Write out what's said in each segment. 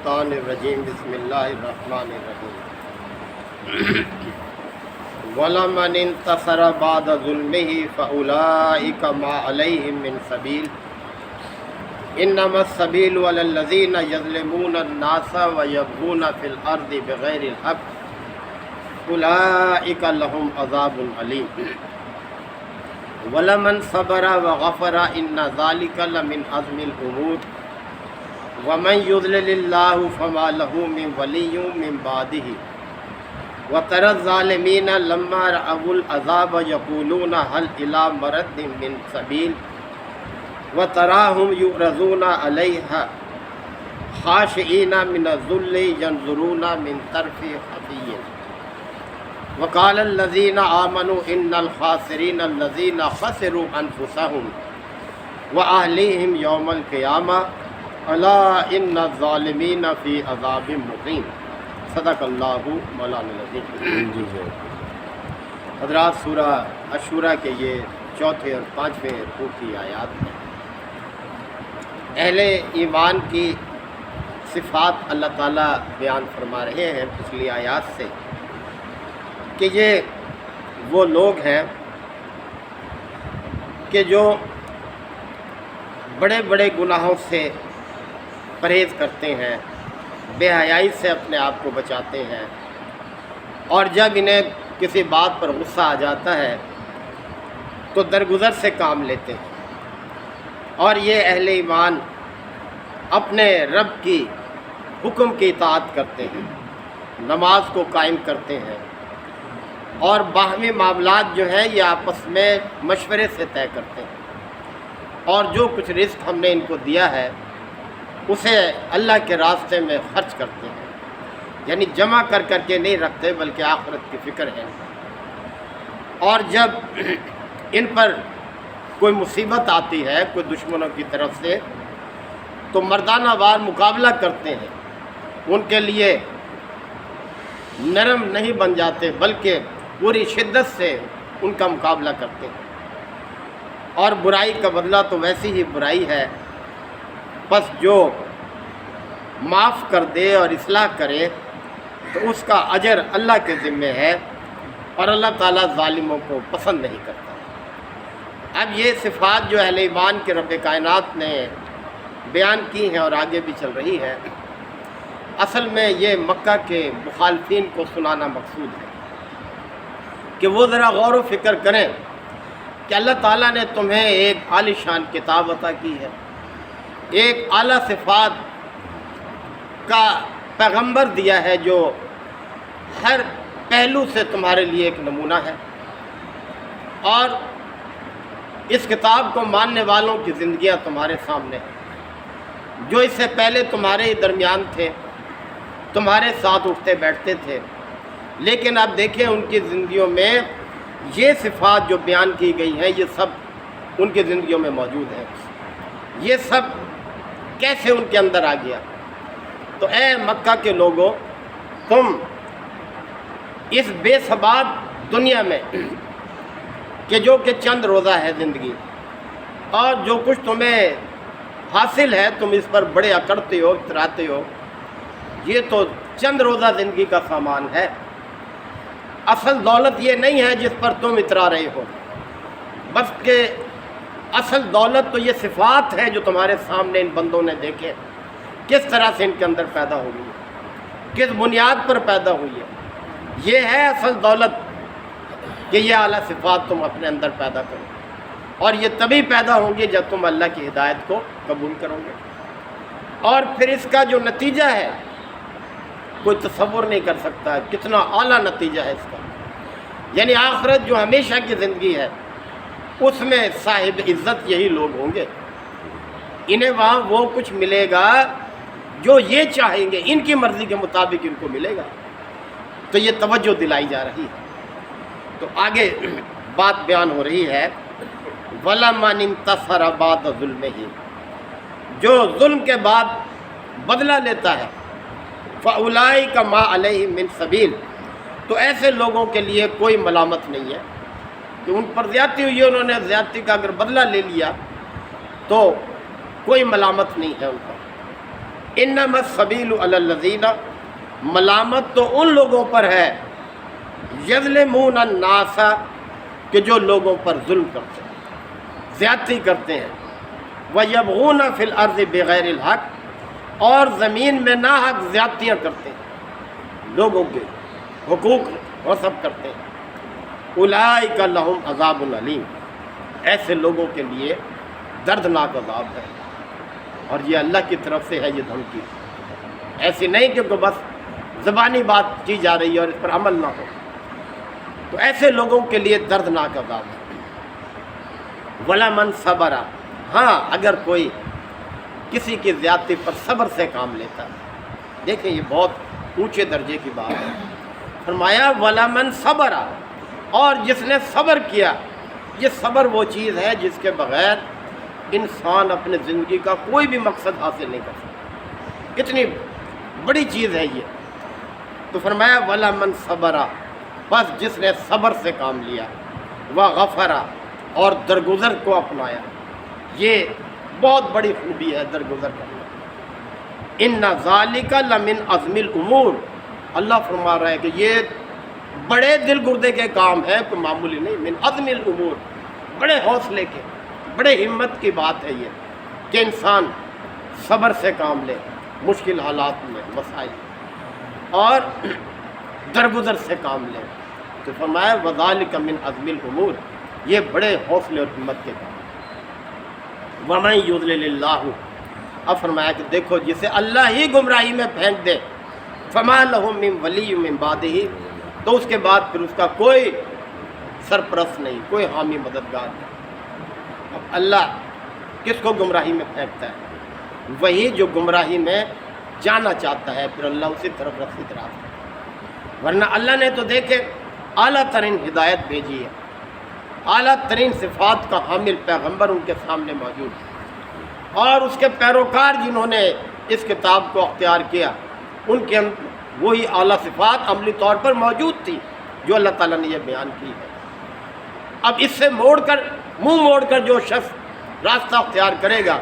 الشیطان الرجیم بسم اللہ الرحمن الرحیم وَلَمَنِ انتَصَرَ بَعْدَ ظُلْمِهِ فَأُولَٰئِكَ مَا عَلَيْهِم مِّن سَبِيلٍ إِنَّمَا السَّبِيلُ عَلَى الَّذِينَ يَظْلِمُونَ النَّاسَ وَيَبْغُونَ فِي الْأَرْضِ بِغَيْرِ الْحَقِّ أُولَٰئِكَ لَهُمْ عَذَابٌ أَلِيمٌ وَلَمَنْ صَبَرَ وَغَفَرَ إِنَّ ذَلِكَ لَمِنْ عَزْمِ الْأُمُورِ وَمَنْ يُضْلِلِ اللَّهُ فَمَا لَهُ مِنْ وَلِيٍّ مِّن بَعْدِهِ وَتَرَى الظَّالِمِينَ لَمَّا رَأَوُا الْعَذَابَ يَقُولُونَ هَلْ إِلَىٰ مَرَدٍ مِّن سَبِيلٍ وَتَرَاهُمْ يُعْرَضُونَ عَلَيْهَا خَاشِعِينَ مِنَ الذُّلِّ يَنظُرُونَ مِن طَرْفٍ خَفِيٍّ وَقَالَ الَّذِينَ آمَنُوا إِنَّ الْخَاسِرِينَ الَّذِينَ خَسِرُوا أَنفُسَهُمْ وَأَهْلِيهِمْ يَوْمَ الْقِيَامَةِ أَلَا إِنَّ الظَّالِمِينَ فِي عَذَابٍ مُقِيمٍ صدق اللہ مولانا العظیم۔ حضرات، سورہ عاشورہ کے یہ چوتھے اور پانچویں رکوع کی آیات ہیں۔ اہل ایمان کی صفات اللہ تعالیٰ بیان فرما رہے ہیں پچھلی آیات سے کہ یہ وہ لوگ ہیں کہ جو بڑے بڑے گناہوں سے پرہیز کرتے ہیں، بے حیائی سے اپنے آپ کو بچاتے ہیں، اور جب انہیں کسی بات پر غصہ آ جاتا ہے تو درگزر سے کام لیتے ہیں۔ اور یہ اہل ایمان اپنے رب کی حکم کی اطاعت کرتے ہیں، نماز کو قائم کرتے ہیں، اور باہمی معاملات جو ہیں یہ آپس میں مشورے سے طے کرتے ہیں، اور جو کچھ رزق ہم نے ان کو دیا ہے اسے اللہ کے راستے میں خرچ کرتے ہیں، یعنی جمع کر کر کے نہیں رکھتے بلکہ آخرت کی فکر ہے۔ اور جب ان پر کوئی مصیبت آتی ہے کوئی دشمنوں کی طرف سے تو مردانہ وار مقابلہ کرتے ہیں، ان کے لیے نرم نہیں بن جاتے بلکہ پوری شدت سے ان کا مقابلہ کرتے ہیں۔ اور برائی کا بدلہ تو ویسی ہی برائی ہے، بس جو معاف کر دے اور اصلاح کرے تو اس کا اجر اللہ کے ذمے ہے، اور اللہ تعالیٰ ظالموں کو پسند نہیں کرتا۔ اب یہ صفات جو اہل ایمان کے رب کائنات نے بیان کی ہیں اور آگے بھی چل رہی ہے، اصل میں یہ مکہ کے مخالفین کو سنانا مقصود ہے کہ وہ ذرا غور و فکر کریں کہ اللہ تعالیٰ نے تمہیں ایک عالی شان کتاب عطا کی ہے، ایک اعلیٰ صفات کا پیغمبر دیا ہے جو ہر پہلو سے تمہارے لیے ایک نمونہ ہے، اور اس کتاب کو ماننے والوں کی زندگیاں تمہارے سامنے ہیں، جو اس سے پہلے تمہارے ہی درمیان تھے، تمہارے ساتھ اٹھتے بیٹھتے تھے، لیکن اب دیکھیں ان کی زندگیوں میں یہ صفات جو بیان کی گئی ہیں یہ سب ان کی زندگیوں میں موجود ہیں۔ یہ سب کیسے ان کے اندر آ گیا؟ تو اے مکہ کے لوگوں، تم اس بے ثبات دنیا میں کہ جو کہ چند روزہ ہے زندگی، اور جو کچھ تمہیں حاصل ہے تم اس پر بڑے اکڑتے ہو، اتراتے ہو، یہ تو چند روزہ زندگی کا سامان ہے۔ اصل دولت یہ نہیں ہے جس پر تم اترا رہے ہو، بس کہ اصل دولت تو یہ صفات ہے جو تمہارے سامنے ان بندوں نے دیکھے، کس طرح سے ان کے اندر پیدا ہوئی ہے، کس بنیاد پر پیدا ہوئی ہے۔ یہ ہے اصل دولت کہ یہ اعلیٰ صفات تم اپنے اندر پیدا کرو، اور یہ تبھی پیدا ہوں گی جب تم اللہ کی ہدایت کو قبول کرو گے، اور پھر اس کا جو نتیجہ ہے کوئی تصور نہیں کر سکتا کتنا اعلیٰ نتیجہ ہے اس کا۔ یعنی آخرت جو ہمیشہ کی زندگی ہے اس میں صاحب عزت یہی لوگ ہوں گے، انہیں وہاں وہ کچھ ملے گا جو یہ چاہیں گے، ان کی مرضی کے مطابق ان کو ملے گا۔ تو یہ توجہ دلائی جا رہی ہے۔ تو آگے بات بیان ہو رہی ہے وَلَمَنِ انتَصَرَ بَعْدَ ظُلْمِهِ، جو ظلم کے بعد بدلہ لیتا ہے، فَأُولَٰئِكَ مَا عَلَيْهِم مِّن سَبِيلٍ، تو ایسے لوگوں کے لیے کوئی ملامت نہیں ہے کہ ان پر زیادتی ہوئی ہے، انہوں نے زیادتی کا اگر بدلہ لے لیا تو کوئی ملامت نہیں ہے ان پر۔ انما السبیل علی الذین، ملامت تو ان لوگوں پر ہے یظلمون الناس، کہ جو لوگوں پر ظلم کرتے ہیں، زیادتی کرتے ہیں، وَيَبْغُونَ فِي الْأَرْضِ بِغَيْرِ الْحَقِّ، اور زمین میں ناحق زیادتیاں کرتے ہیں، لوگوں کے حقوق غصب کرتے ہیں۔ اولئک لہم عذاب علیم، ایسے لوگوں کے لیے دردناک عذاب ہے، اور یہ اللہ کی طرف سے ہے یہ دھمکی، ایسی نہیں کہ بس زبانی بات کی جا رہی ہے اور اس پر عمل نہ ہو، تو ایسے لوگوں کے لیے دردناک عذاب ہے۔ وَلَمَنْ صَبَرَ، ہاں اگر کوئی کسی کی زیادتی پر صبر سے کام لیتا ہے، دیکھیں یہ بہت اونچے درجے کی بات ہے، فرمایا وَلَمَنْ صَبَرَ، اور جس نے صبر کیا، یہ صبر وہ چیز ہے جس کے بغیر انسان اپنے زندگی کا کوئی بھی مقصد حاصل نہیں کر سکتا، کتنی بڑی چیز ہے یہ، تو فرمایا وَلَمَنْ صَبَرَ، بس جس نے صبر سے کام لیا، وَغَفَرَ، اور درگزر کو اپنایا، یہ بہت بڑی خوبی ہے درگزر کرنا۔ اِنَّ ذَلِكَ لَمِنْ عَزْمِ الْأُمُورِ، اللہ فرما رہا ہے کہ یہ بڑے دل گردے کے کام ہے، کوئی معمولی نہیں، من عزم الامور، بڑے حوصلے کے، بڑے ہمت کی بات ہے یہ کہ انسان صبر سے کام لے مشکل حالات میں، مسائل، اور درگزر سے کام لے، تو فرمایا وَذَلِكَ مِنْ عَزْمِ الْأُمُورِ، یہ بڑے حوصلے اور ہمت کے کام۔ وَمَن يُضْلِلِ اللَّهُ، اب فرمایا کہ دیکھو جسے اللہ ہی گمراہی میں پھینک دے، فَمَا لَهُ مِن وَلِيٍّ مِّن بَعْدِهِ، تو اس کے بعد پھر اس کا کوئی سرپرست نہیں، کوئی حامی مددگار نہیں۔ اب اللہ کس کو گمراہی میں پھینکتا ہے؟ وہی جو گمراہی میں جانا چاہتا ہے، پھر اللہ اسی طرف رسی راستہ، ورنہ اللہ نے تو دیکھے اعلیٰ ترین ہدایت بھیجی ہے، اعلیٰ ترین صفات کا حامل پیغمبر ان کے سامنے موجود ہے، اور اس کے پیروکار جنہوں نے اس کتاب کو اختیار کیا، ان کے وہی اعلیٰ صفات عملی طور پر موجود تھی جو اللہ تعالیٰ نے یہ بیان کی ہے۔ اب اس سے منہ موڑ کر جو شخص راستہ اختیار کرے گا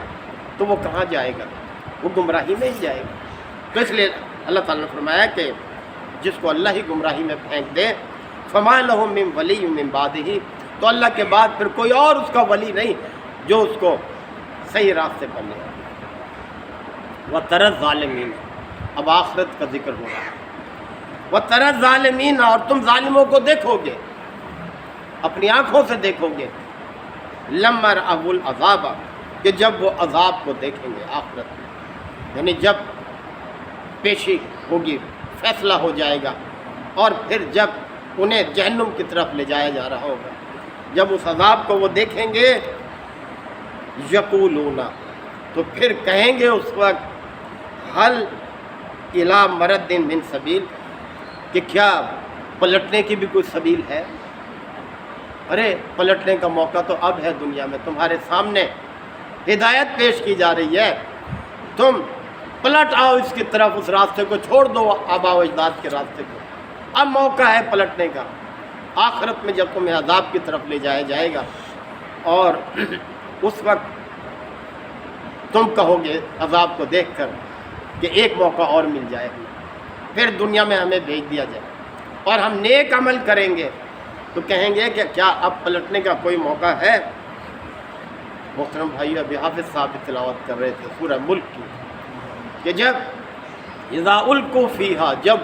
تو وہ کہاں جائے گا؟ وہ گمراہی میں ہی جائے گا۔ تو اس لیے اللہ تعالیٰ نے فرمایا کہ جس کو اللہ ہی گمراہی میں پھینک دے، فَمَا لَهُ مِن وَلِيٍّ مِّن بَعْدِهِ، تو اللہ کے بعد پھر کوئی اور اس کا ولی نہیں جو اس کو صحیح راستے پر لے۔ وَتَرَى الظَّالِمِينَ، اب آخرت کا ذکر ہو رہا ہے۔ وَتَرَى الظَّالِمِينَ، اور تم ظالموں کو دیکھو گے، اپنی آنکھوں سے دیکھو گے، لَمَّا رَأَوُا الْعَذَابَ، کہ جب وہ عذاب کو دیکھیں گے آخرت میں، یعنی جب پیشی ہوگی، فیصلہ ہو جائے گا، اور پھر جب انہیں جہنم کی طرف لے جایا جا رہا ہوگا، جب اس عذاب کو وہ دیکھیں گے، یقولون، تو پھر کہیں گے اس وقت، حل الی مرد من سبیل، کہ کیا پلٹنے کی بھی کوئی سبیل ہے؟ ارے پلٹنے کا موقع تو اب ہے، دنیا میں تمہارے سامنے ہدایت پیش کی جا رہی ہے، تم پلٹ آؤ اس کی طرف، اس راستے کو چھوڑ دو، آباء و اجداد کے راستے کو، اب موقع ہے پلٹنے کا۔ آخرت میں جب تمہیں عذاب کی طرف لے جایا جائے گا، اور اس وقت تم کہو گے عذاب کو دیکھ کر کہ ایک موقع اور مل جائے، پھر دنیا میں ہمیں بھیج دیا جائے اور ہم نیک عمل کریں گے، تو کہیں گے کہ کیا اب پلٹنے کا کوئی موقع ہے؟ محترم بھائی، ابھی حافظ صاحب تلاوت کر رہے تھے سورہ ملک کی، کہ جب اذا القوا فیہا، جب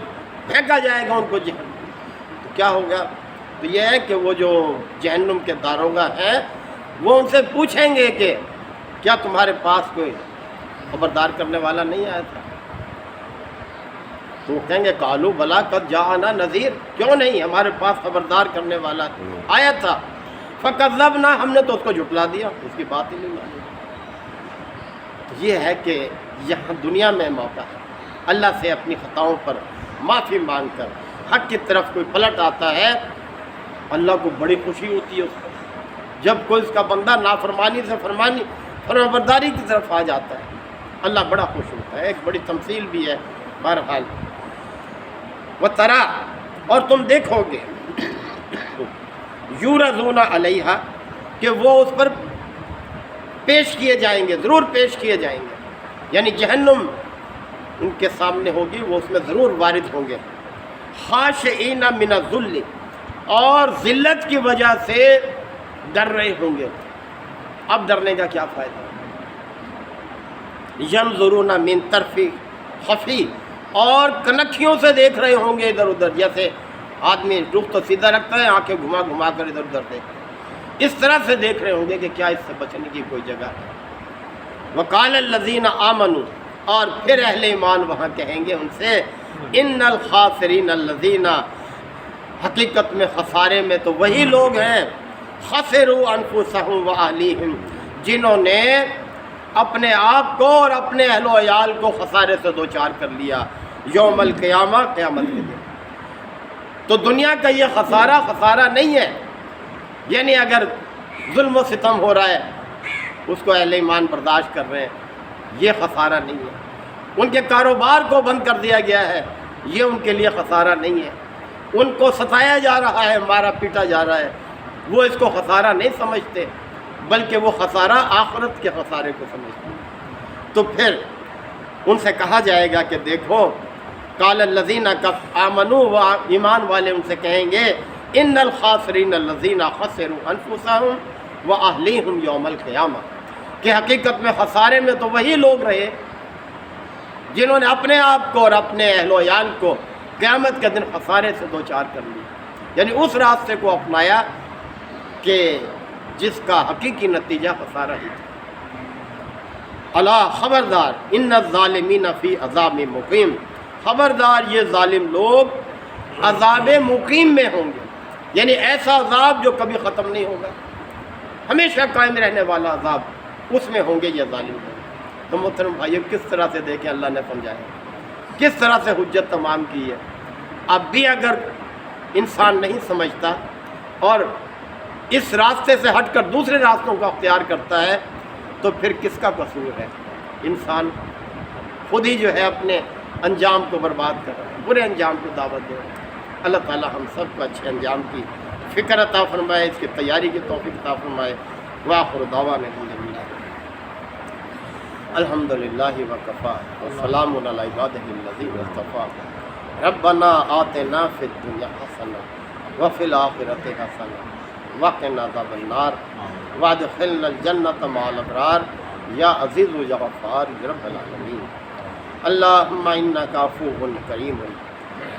پھینکا جائے گا ان کو جہنم، تو کیا ہوگا؟ تو یہ ہے کہ وہ جو جہنم کے داروغہ ہیں وہ ان سے پوچھیں گے کہ کیا تمہارے پاس کوئی خبردار کرنے والا نہیں آیا تھا؟ تو وہ کہیں گے قالوا بلا قد جاءنا نذیر، کیوں نہیں، ہمارے پاس خبردار کرنے والا آیا تھا، فکذبنا، ہم نے تو اس کو جھٹلا دیا، اس کی بات ہی نہیں مانی۔ یہ ہے کہ یہاں دنیا میں موقع ہے اللہ سے اپنی خطاؤں پر معافی مانگ کر حق کی طرف کوئی پلٹ آتا ہے، اللہ کو بڑی خوشی ہوتی ہے اس پر، جب کوئی اس کا بندہ نافرمانی سے فرمانبرداری کی طرف آ جاتا ہے، اللہ بڑا خوش ہوتا ہے۔ ایک بڑی تمثیل بھی ہے بہرحال۔ وَتَرَى، اور تم دیکھو گے، یُعْرَضُونَ عَلَیْہَا، کہ وہ اس پر پیش کیے جائیں گے، ضرور پیش کیے جائیں گے، یعنی جہنم ان کے سامنے ہوگی، وہ اس میں ضرور وارد ہوں گے۔ خاشعین من الذل، اور ذلت کی وجہ سے ڈر رہے ہوں گے۔ اب ڈرنے کا کیا فائدہ؟ ینظرون من طرف خفی، اور کنکھیوں سے دیکھ رہے ہوں گے ادھر ادھر، جیسے آدمی رخ تو سیدھا رکھتا ہے، آنکھیں گھما گھما کر ادھر ادھر دیکھ، اس طرح سے دیکھ رہے ہوں گے کہ کیا اس سے بچنے کی کوئی جگہ ہے۔ وقال الذین آمنوا، اور پھر اہل ایمان وہاں کہیں گے ان سے، ان الخاسرین الذین، حقیقت میں خسارے میں تو وہی لوگ ہیں، خسروا انفسهم واہلیہم، جنہوں نے اپنے آپ کو اور اپنے اہل و عیال کو خسارے سے دوچار کر لیا یوم القیامہ، قیامت کے دن۔ تو دنیا کا یہ خسارہ نہیں ہے، یعنی اگر ظلم و ستم ہو رہا ہے اس کو اہل ایمان برداشت کر رہے ہیں، یہ خسارہ نہیں ہے۔ ان کے کاروبار کو بند کر دیا گیا ہے، یہ ان کے لیے خسارہ نہیں ہے۔ ان کو ستایا جا رہا ہے، مارا پیٹا جا رہا ہے، وہ اس کو خسارہ نہیں سمجھتے، بلکہ وہ خسارہ آخرت کے خسارے کو سمجھتے ہیں۔ تو پھر ان سے کہا جائے گا کہ دیکھو، قال الذین آمنوا، و ایمان والے ان سے کہیں گے، ان الخاسرین الذین خسروا انفسهم واہلیہم یوم القیامہ، کہ حقیقت میں خسارے میں تو وہی لوگ رہے جنہوں نے اپنے آپ کو اور اپنے اہل و عیال کو قیامت کے دن خسارے سے دوچار کر لیا، یعنی اس راستے کو اپنایا کہ جس کا حقیقی نتیجہ خسارہ ہی تھا۔ الا، خبردار، ان الظالمین فی عذاب مقیم، خبردار یہ ظالم لوگ عذاب مقیم میں ہوں گے، یعنی ایسا عذاب جو کبھی ختم نہیں ہوگا، ہمیشہ قائم رہنے والا عذاب، اس میں ہوں گے یہ ظالم لوگ۔ تو محترم بھائیو، کس طرح سے دیکھیں اللہ نے سمجھایا، کس طرح سے حجت تمام کی ہے۔ اب بھی اگر انسان نہیں سمجھتا اور اس راستے سے ہٹ کر دوسرے راستوں کو اختیار کرتا ہے تو پھر کس کا قصور ہے؟ انسان خود ہی جو ہے اپنے انجام کو برباد کر رہا ہے، برے انجام کو دعوت دے رہا ہے۔ اللہ تعالی ہم سب کو اچھے انجام کی فکر عطا فرمائے، اس کی تیاری کی توفیق عطا فرمائے۔ وآخر دعوانا الحمدللہ وکفا وسلام علی عبادہ الذین اصطفیٰ۔ ربنا آتنا فی الدنیا حسنہ وفی الآخرۃ حسنہ وقنا عذاب النار وادخلنا الجنۃ مع الابرار یا عزیز و یا غفار رب العالمین۔ اللہم انک عفو کریم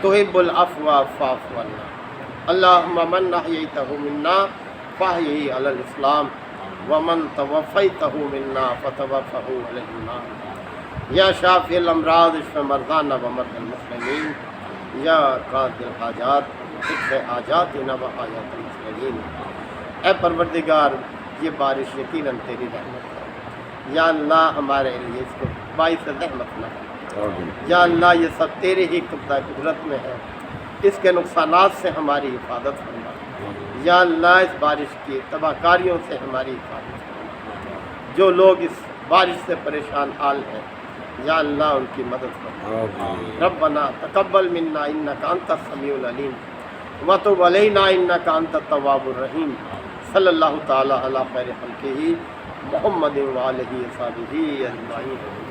تحب العفو فاعف عنا۔ اللہم من احییتہ منا فاحیہ علی الاسلام ومن توفیتہ منا فتوفہ علی الایمان۔ یا شافی الامراض اشف مرضانا ومرضى المسلمین، یا قاضی الحاجات اقض حاجاتنا وحاجات المسلمین۔ اے پروردگار، یہ بارش یقیناً تیری رحمت ہے، یا اللہ ہمارے لیے اس کو باعث رحمت نہ کر۔ یا اللہ یہ سب تیرے ہی قدرت میں ہے، اس کے نقصانات سے ہماری حفاظت فرما۔ یا اللہ اس بارش کی تباہ کاریوں سے ہماری حفاظت فرما۔ جو لوگ اس بارش سے پریشان حال ہیں، یا اللہ ان کی مدد فرما۔ ربنا تقبل منا انک انت السمیع العلیم وتب علینا انک انت التواب الرحیم۔ صلی اللہ تعالی علی خیر خلقہ محمد وآلہ وصحبہ اجمعین۔